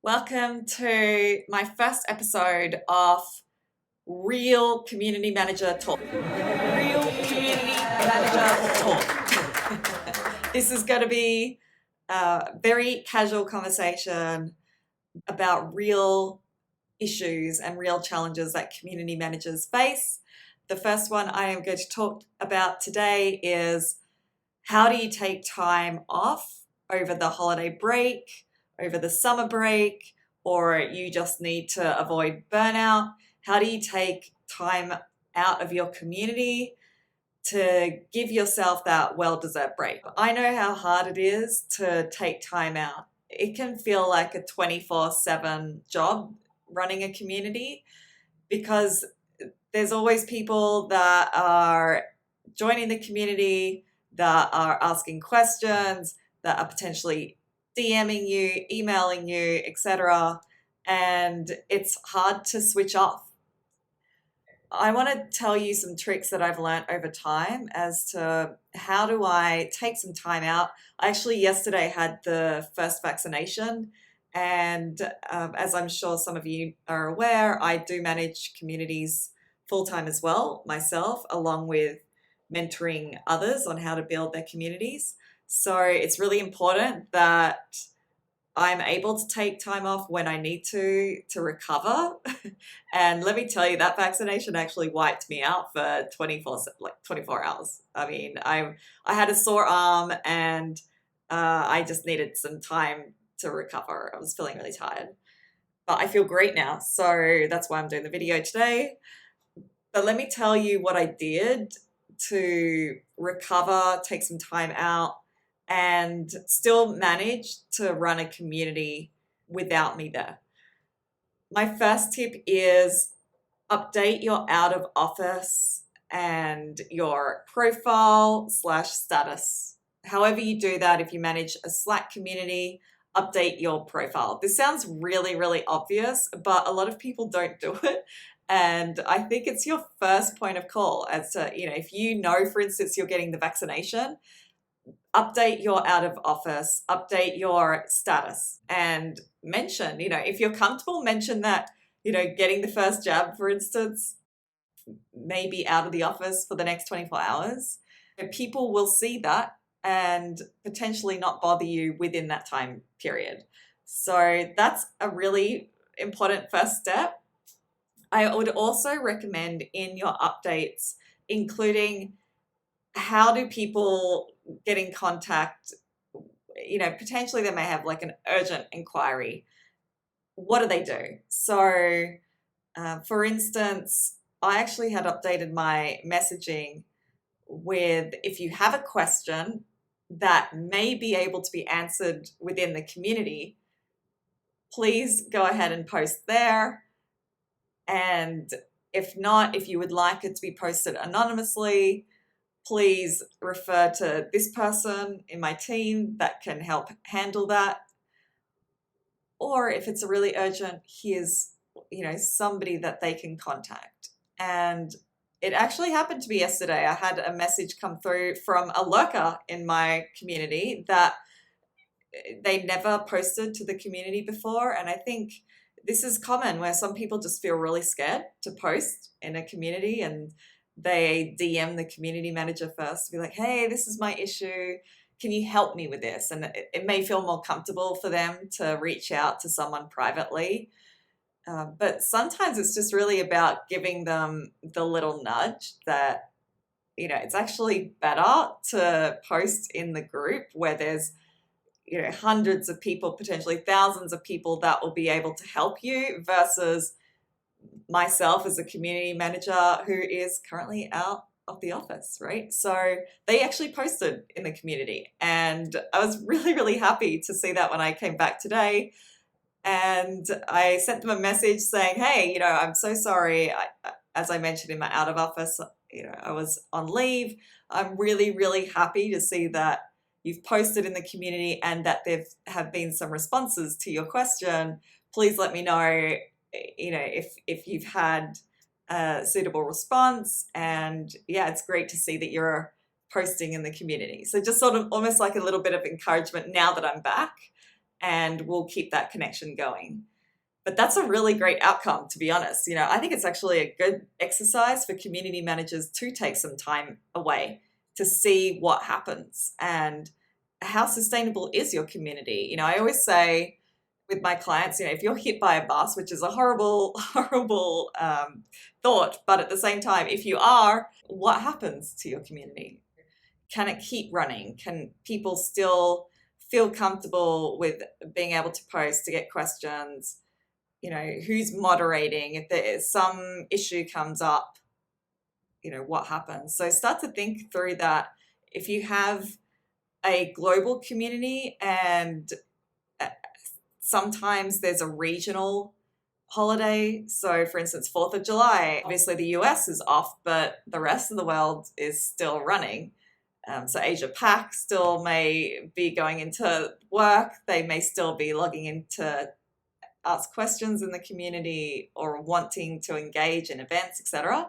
Welcome to my first episode of Real Community Manager Talk. Real Community Manager Talk. This is going to be a very casual conversation about real issues and real challenges that community managers face. The first one I am going to talk about today is how do you take time off over the holiday break, over the summer break, or you just need to avoid burnout? How do you take time out of your community to give yourself that well-deserved break? I know how hard it is to take time out. It can feel like a 24/7 job running a community because there's always people that are joining the community, that are asking questions, that are potentially DMing you, emailing you, etc. And it's hard to switch off. I want to tell you some tricks that I've learned over time as to how do I take some time out. I actually yesterday had the first vaccination, and as I'm sure some of you are aware, I do manage communities full time as well myself, along with mentoring others on how to build their communities. So it's really important that I'm able to take time off when I need to recover. And let me tell you, that vaccination actually wiped me out for 24 hours. I mean, I had a sore arm and I just needed some time to recover. I was feeling really tired. But I feel great now. So that's why I'm doing the video today. But let me tell you what I did to recover, take some time out, and still manage to run a community without me there. My first tip is update your out of office and your profile / status. However you do that, if you manage a Slack community, update your profile. This sounds really, really obvious, but a lot of people don't do it. And I think it's your first point of call as to, if you know, for instance, you're getting the vaccination, update your out of office, update your status, and mention, if you're comfortable, mention that, getting the first jab, for instance, may be out of the office for the next 24 hours. People will see that and potentially not bother you within that time period. So that's a really important first step. I would also recommend in your updates including how do people get in contact. Potentially they may have like an urgent inquiry. What do they do? So for instance, I actually had updated my messaging with, if you have a question that may be able to be answered within the community, please go ahead and post there. And if not, if you would like it to be posted anonymously, please refer to this person in my team that can help handle that. Or if it's a really urgent, here's, somebody that they can contact. And it actually happened to me yesterday. I had a message come through from a lurker in my community that they never posted to the community before. And I think this is common where some people just feel really scared to post in a community and they DM the community manager first to be like, hey, this is my issue. Can you help me with this? And it may feel more comfortable for them to reach out to someone privately. But sometimes it's just really about giving them the little nudge that, it's actually better to post in the group where there's, hundreds of people, potentially thousands of people that will be able to help you versus myself as a community manager who is currently out of the office, right? So they actually posted in the community and I was really, really happy to see that when I came back today. And I sent them a message saying, hey, I'm so sorry. As I mentioned in my out of office, I was on leave. I'm really, really happy to see that you've posted in the community and that there have been some responses to your question. Please let me know, if you've had a suitable response. And yeah, it's great to see that you're posting in the community. So just sort of almost like a little bit of encouragement now that I'm back. and we'll keep that connection going. But that's a really great outcome, to be honest. I think it's actually a good exercise for community managers to take some time away to see what happens and how sustainable is your community. I always say with my clients, if you're hit by a bus, which is a horrible, horrible thought, but at the same time, if you are, what happens to your community? Can it keep running? Can people still feel comfortable with being able to post, to get questions? Who's moderating? If there is some issue comes up, what happens? So start to think through that. If you have a global community and sometimes there's a regional holiday. So for instance, 4th of July, obviously the US is off, but the rest of the world is still running. So Asia Pac still may be going into work. They may still be logging in to ask questions in the community or wanting to engage in events, etc.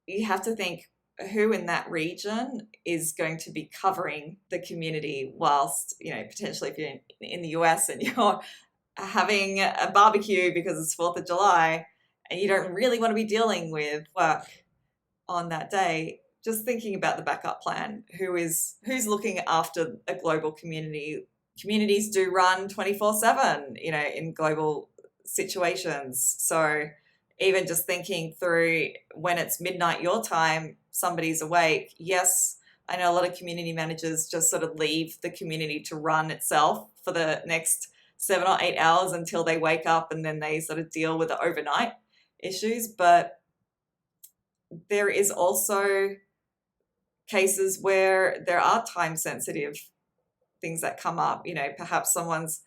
You have to think who in that region is going to be covering the community whilst, potentially if you're in the US and you're having a barbecue because it's 4th of July and you don't really want to be dealing with work on that day, just thinking about the backup plan. Who's looking after a global community? Communities do run 24/7, in global situations. So even just thinking through when it's midnight your time, somebody's awake. Yes, I know a lot of community managers just sort of leave the community to run itself for the next 7 or 8 hours until they wake up, and then they sort of deal with the overnight issues. But there is also cases where there are time sensitive things that come up. Perhaps someone's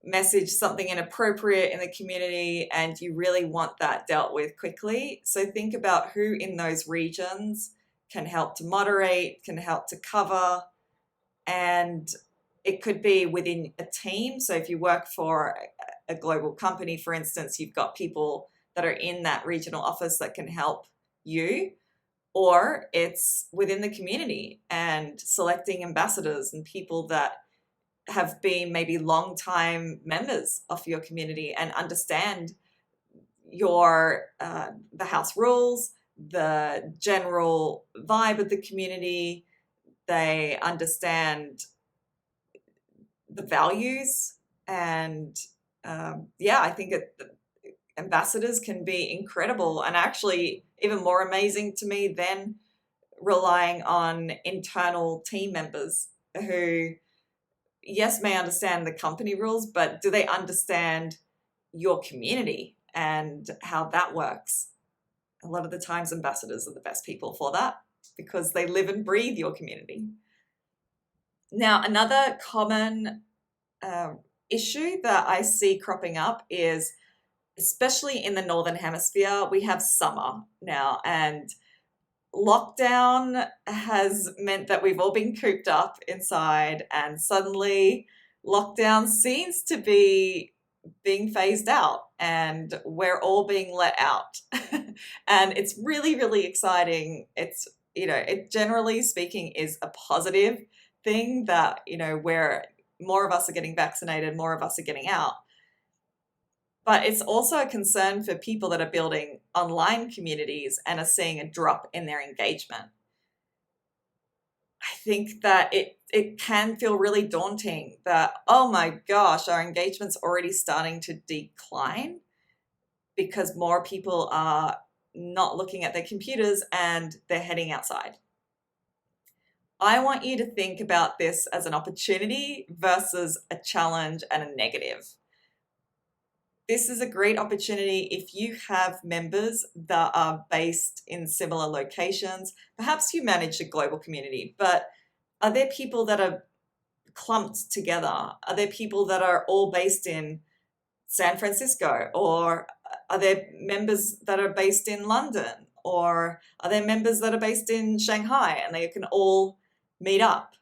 messaged something inappropriate in the community and you really want that dealt with quickly. So think about who in those regions can help to moderate, can help to cover, and it could be within a team. So if you work for a global company, for instance, you've got people that are in that regional office that can help you, or it's within the community and selecting ambassadors and people that have been maybe long-time members of your community and understand your the house rules, the general vibe of the community. They understand the values, and I think ambassadors can be incredible and actually even more amazing to me than relying on internal team members who, yes, may understand the company rules, but do they understand your community and how that works? A lot of the times ambassadors are the best people for that because they live and breathe your community. Now, another common issue that I see cropping up is, especially in the Northern Hemisphere, we have summer now, and lockdown has meant that we've all been cooped up inside, and suddenly lockdown seems to be being phased out and we're all being let out. And it's really, really exciting. It's, it generally speaking is a positive thing that, where more of us are getting vaccinated, more of us are getting out. But it's also a concern for people that are building online communities and are seeing a drop in their engagement. I think that it can feel really daunting that, oh my gosh, our engagement's already starting to decline because more people are not looking at their computers and they're heading outside. I want you to think about this as an opportunity versus a challenge and a negative. This is a great opportunity if you have members that are based in similar locations. Perhaps you manage a global community, but are there people that are clumped together? Are there people that are all based in San Francisco? Or are there members that are based in London? Or are there members that are based in Shanghai and they can all meet up?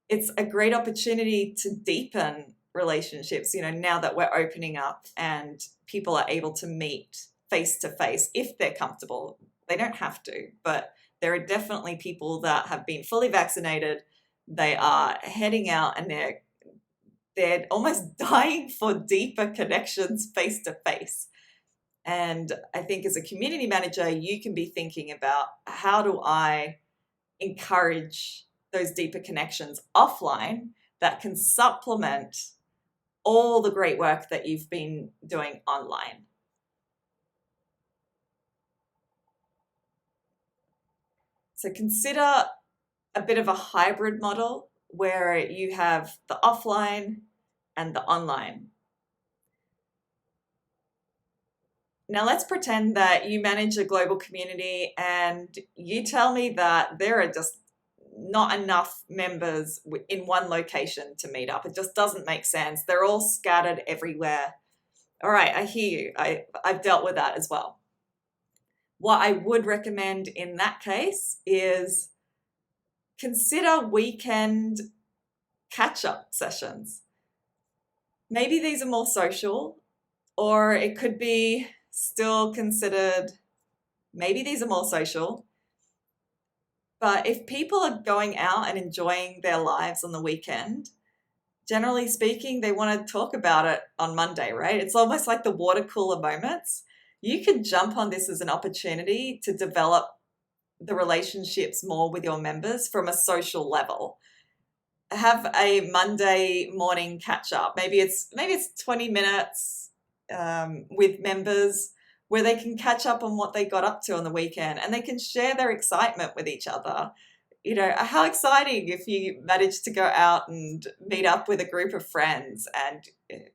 It's a great opportunity to deepen relationships, now that we're opening up and people are able to meet face to face if they're comfortable. They don't have to, but there are definitely people that have been fully vaccinated. They are heading out and they're they're almost dying for deeper connections face to face. And I think as a community manager, you can be thinking about, how do I encourage those deeper connections offline that can supplement all the great work that you've been doing online? So consider a bit of a hybrid model where you have the offline and the online. Now let's pretend that you manage a global community and you tell me that there are just not enough members in one location to meet up. It just doesn't make sense. They're all scattered everywhere. All right, I hear you. I've dealt with that as well. What I would recommend in that case is consider weekend catch-up sessions. Maybe these are more social, or it could be still considered, maybe these are more social. But if people are going out and enjoying their lives on the weekend, generally speaking, they want to talk about it on Monday, right? It's almost like the water cooler moments. You can jump on this as an opportunity to develop the relationships more with your members from a social level. Have a Monday morning catch up. Maybe it's 20 minutes with members where they can catch up on what they got up to on the weekend, and they can share their excitement with each other. You know, how exciting if you manage to go out and meet up with a group of friends, and,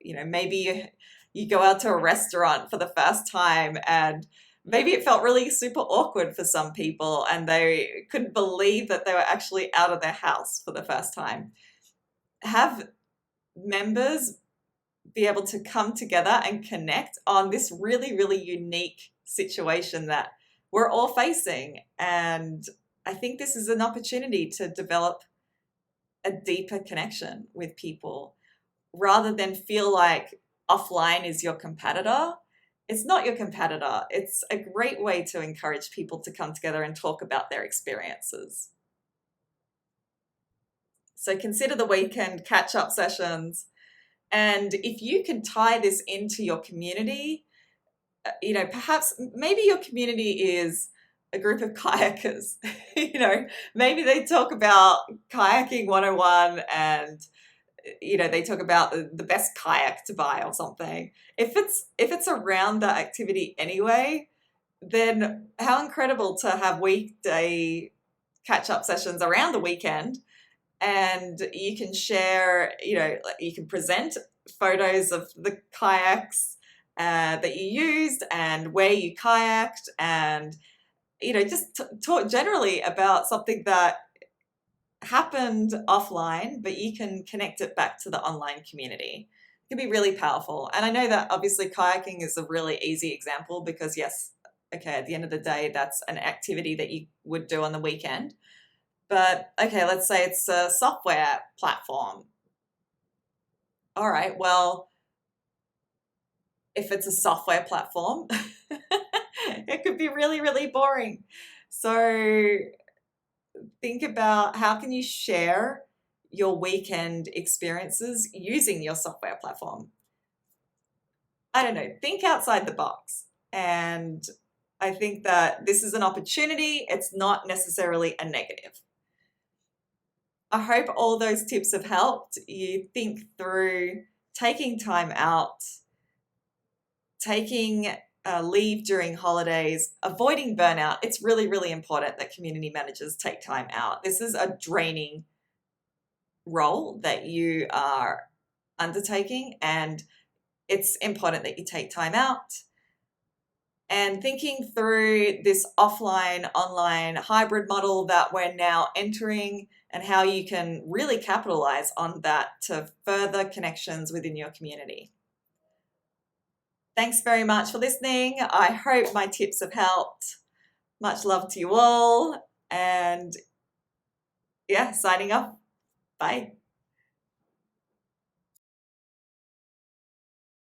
you know, maybe you go out to a restaurant for the first time, and maybe it felt really super awkward for some people and they couldn't believe that they were actually out of their house for the first time. Have members be able to come together and connect on this really, really unique situation that we're all facing. And I think this is an opportunity to develop a deeper connection with people rather than feel like offline is your competitor. It's not your competitor. It's a great way to encourage people to come together and talk about their experiences. So consider the weekend catch-up sessions. And if you can tie this into your community, you know, perhaps maybe your community is a group of kayakers. You know, maybe they talk about kayaking 101 and, you know, they talk about the best kayak to buy or something. If it's around that activity anyway, then how incredible to have weekday catch-up sessions around the weekend. And you can share, you know, you can present photos of the kayaks that you used and where you kayaked, and, you know, just talk generally about something that happened offline, but you can connect it back to the online community. It can be really powerful. And I know that obviously kayaking is a really easy example because, yes, okay, at the end of the day, that's an activity that you would do on the weekend. But okay, let's say it's a software platform. All right, well, if it's a software platform, it could be really, really boring. So think about how can you share your weekend experiences using your software platform. I don't know, think outside the box. And I think that this is an opportunity. It's not necessarily a negative. I hope all those tips have helped you think through taking time out, taking leave during holidays, avoiding burnout. It's really, really important that community managers take time out. This is a draining role that you are undertaking, and it's important that you take time out. And thinking through this offline, online hybrid model that we're now entering, and how you can really capitalize on that to further connections within your community. Thanks very much for listening. I hope my tips have helped. Much love to you all. And yeah, signing off. Bye.